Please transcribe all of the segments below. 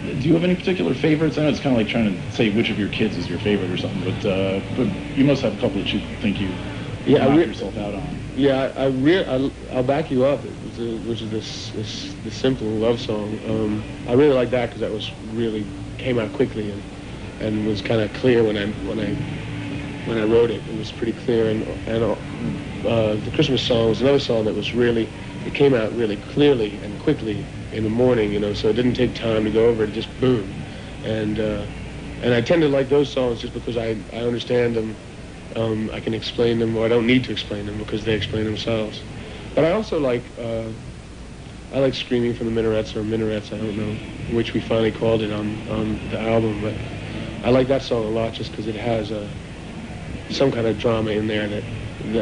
Do you have any particular favorites? I know it's kind of like trying to say which of your kids is your favorite or something, but you must have a couple that you think you knock yourself out on. Yeah, I'll back you up, which is this simple love song. I really like that because that was really came out quickly and was kind of clear when I wrote it. It was pretty clear, and the Christmas song was another song that was really, it came out really clearly and quickly in the morning, you know, so it didn't take time to go over it, just boom. And I tend to like those songs just because I understand them. I can explain them, or I don't need to explain them because they explain themselves. But I also like, I like Screaming from the Minarets, or Minarets, I don't know which we finally called it on the album, but I like that song a lot just because it has some kind of drama in there that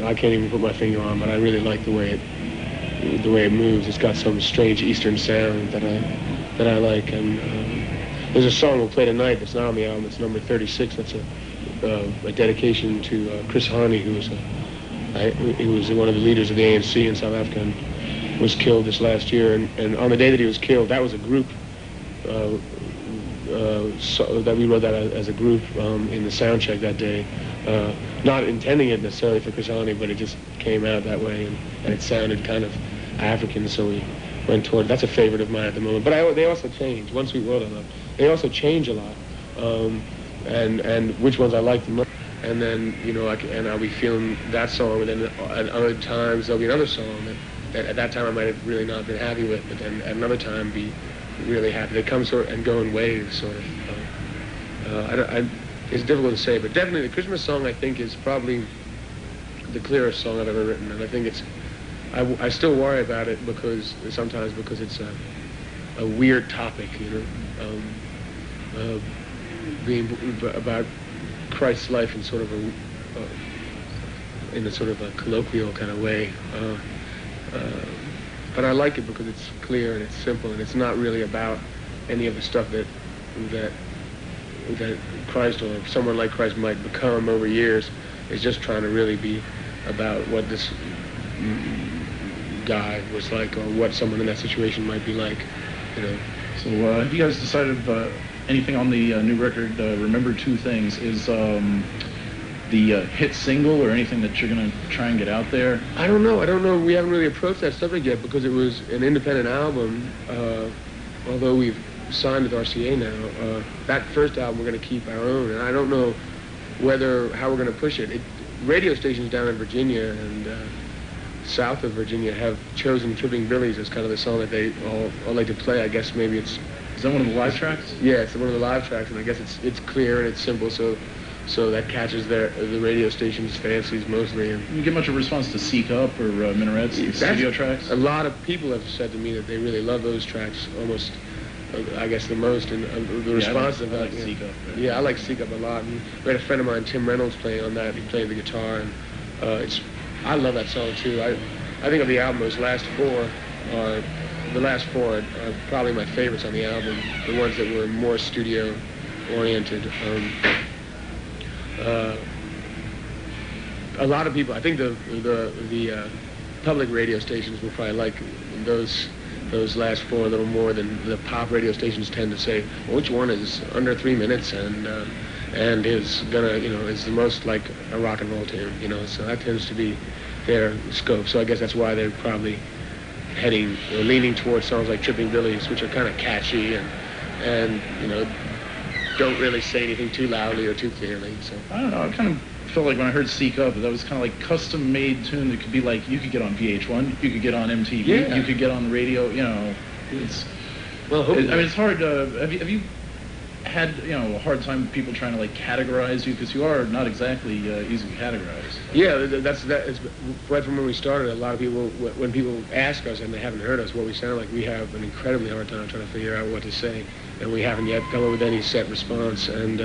I can't even put my finger on, but I really like the way it moves. It's got some strange Eastern sound that I like. And there's a song we'll play tonight that's not on the album. It's number 36. That's a dedication to Chris Hani, who was one of the leaders of the ANC in South Africa and was killed this last year. And on the day that he was killed, that was a group that we wrote that as a group in the sound check that day. Not intending it necessarily for Chris Hani, but it just came out that way, and it sounded kind of African, so we went toward. That's a favorite of mine at the moment. But they also change. Once we wrote them, they also change a lot, and which ones I like the most. And then I'll be feeling that song, and then at other times there'll be another song that at that time I might have really not been happy with, but then at another time be really happy. They come sort of and go in waves, sort of. It's difficult to say, but definitely the Christmas song I think is probably the clearest song I've ever written, and I think I still worry about it because it's a weird topic, being about Christ's life in sort of a colloquial kind of way. But I like it because it's clear and it's simple and it's not really about any of the stuff that Christ or someone like Christ might become over years. It's just trying to really be about what this guy was like, or what someone in that situation might be like, So have you guys decided anything on the new record, Remember Two Things, is the hit single or anything that you're going to try and get out there? I don't know. We haven't really approached that subject yet because it was an independent album, although we've signed with RCA now. That first album we're going to keep our own, and I don't know how we're going to push it. Radio stations down in Virginia and south of Virginia have chosen Tripping Billies as kind of the song that they all like to play. I guess maybe it's... Is that one of the live tracks? Yeah, it's one of the live tracks, and I guess it's clear and it's simple, so that catches the radio station's fancies mostly. And you get much of a response to Seek Up or Minarets, the studio tracks? A lot of people have said to me that they really love those tracks almost, I guess, the most, and the response of that. I like Seek Up. Yeah, I like Seek Up a lot. And we had a friend of mine, Tim Reynolds, playing on that. He played the guitar, and I love that song too. I think of the album, those last four are probably my favorites on the album. The ones that were more studio oriented. A lot of people, I think the public radio stations will probably like those last four a little more than the pop radio stations tend to say, well, which one is under 3 minutes and is the most like a rock and roll tune, so that tends to be their scope. So I guess that's why they're probably heading or leaning towards songs like Tripping Billies, which are kind of catchy and don't really say anything too loudly or too clearly. So I don't know. I kind of felt like when I heard Seek Up, that was kind of like custom-made tune that could be like, you could get on VH1, you could get on MTV, yeah. You could get on the radio. It's it's hard. Have you had a hard time with people trying to like categorize you, because you are not exactly easy to categorize? Yeah, that's right from when we started. A lot of people, when people ask us and they haven't heard us, what we sound like, we have an incredibly hard time trying to figure out what to say, and we haven't yet come up with any set response. And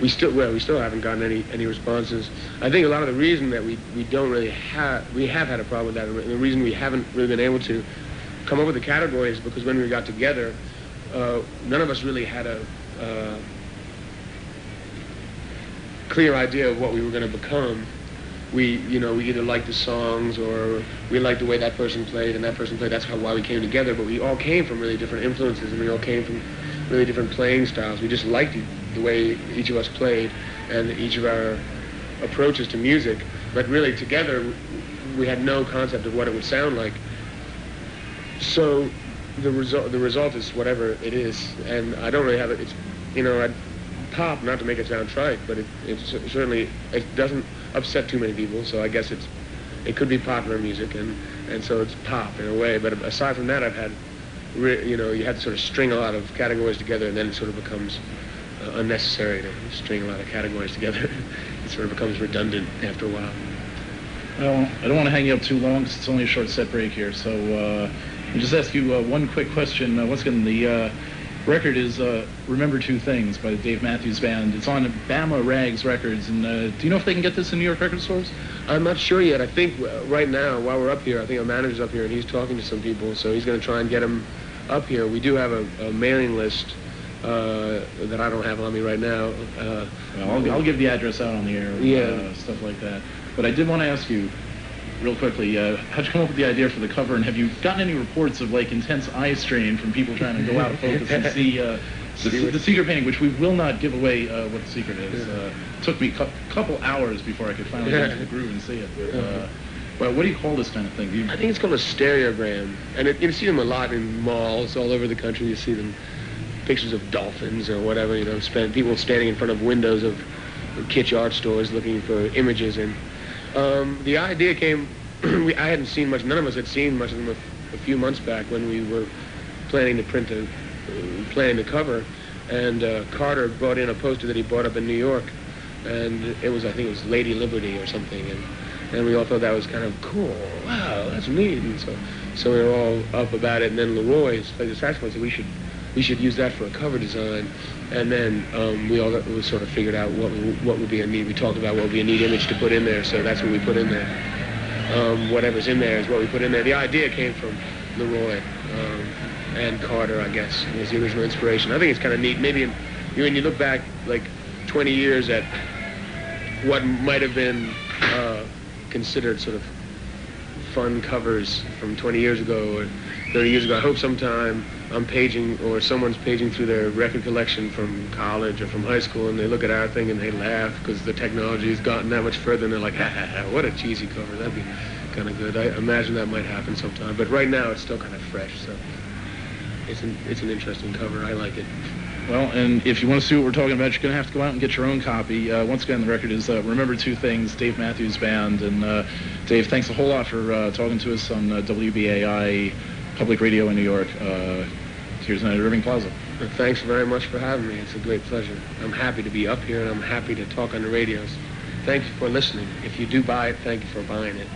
we still haven't gotten any responses. I think a lot of the reason that we have had a problem with that, and the reason we haven't really been able to come up with the categories, because when we got together, none of us really had a clear idea of what we were going to become. we either liked the songs or we liked the way that person played and that person played. That's why we came together. But we all came from really different influences, and we all came from really different playing styles. We just liked the way each of us played and each of our approaches to music. But really, together, we had no concept of what it would sound like. So the result is whatever it is, and I don't really have it. It's pop, not to make it sound trite, but it certainly doesn't upset too many people. So I guess it could be popular music, and so it's pop in a way. But aside from that, I've had you had to sort of string a lot of categories together, and then it sort of becomes unnecessary to string a lot of categories together. It sort of becomes redundant after a while. Well, I don't want to hang you up too long because it's only a short set break here. So I'll just ask you one quick question. Once again, the record is Remember Two Things by the Dave Matthews Band. It's on Bama Rags Records. And do you know if they can get this in New York record stores? I'm not sure yet. I think right now, while we're up here, I think our manager's up here and he's talking to some people, so he's going to try and get them up here. We do have a mailing list that I don't have on me right now. Well, I'll give the address out on the air, yeah. Stuff like that. But I did want to ask you, real quickly, how'd you come up with the idea for the cover, and have you gotten any reports of like intense eye strain from people trying to go out of focus and see the secret painting, which we will not give away what the secret is. Took me a couple hours before I could finally get into the groove and see it. Well, what do you call this kind of thing? I think it's called a stereogram, and you see them a lot in malls all over the country. You see them, pictures of dolphins or whatever, people standing in front of windows of kitsch art stores looking for images. And the idea came, I hadn't seen much, none of us had seen much of them a few months back when we were planning to planning the cover, and Carter brought in a poster that he bought up in New York, and I think it was Lady Liberty or something, and we all thought that was kind of cool. Wow, that's neat. And so we were all up about it, and then Leroy, the saxophone, said we should use that for a cover design. And then we sort of figured out what would be a neat. We talked about what would be a neat image to put in there, so that's what we put in there. Whatever's in there is what we put in there. The idea came from Leroy and Carter, I guess, was the original inspiration. I think it's kind of neat. Maybe when you look back like 20 years at what might have been considered sort of fun covers from 20 years ago or 30 years ago, I hope sometime I'm paging or someone's paging through their record collection from college or from high school, and they look at our thing and they laugh because the technology has gotten that much further, and they're like, ha ha ha, what a cheesy cover. That'd be kind of good. I imagine that might happen sometime, but right now it's still kind of fresh, so it's an interesting cover. I like it. Well, and if you want to see what we're talking about, you're going to have to go out and get your own copy. Once again, the record is Remember Two Things, Dave Matthews Band. And Dave, thanks a whole lot for talking to us on WBAI Public Radio in New York. Here's tonight at Irving Plaza. Thanks very much for having me. It's a great pleasure. I'm happy to be up here, and I'm happy to talk on the radios. Thank you for listening. If you do buy it, thank you for buying it.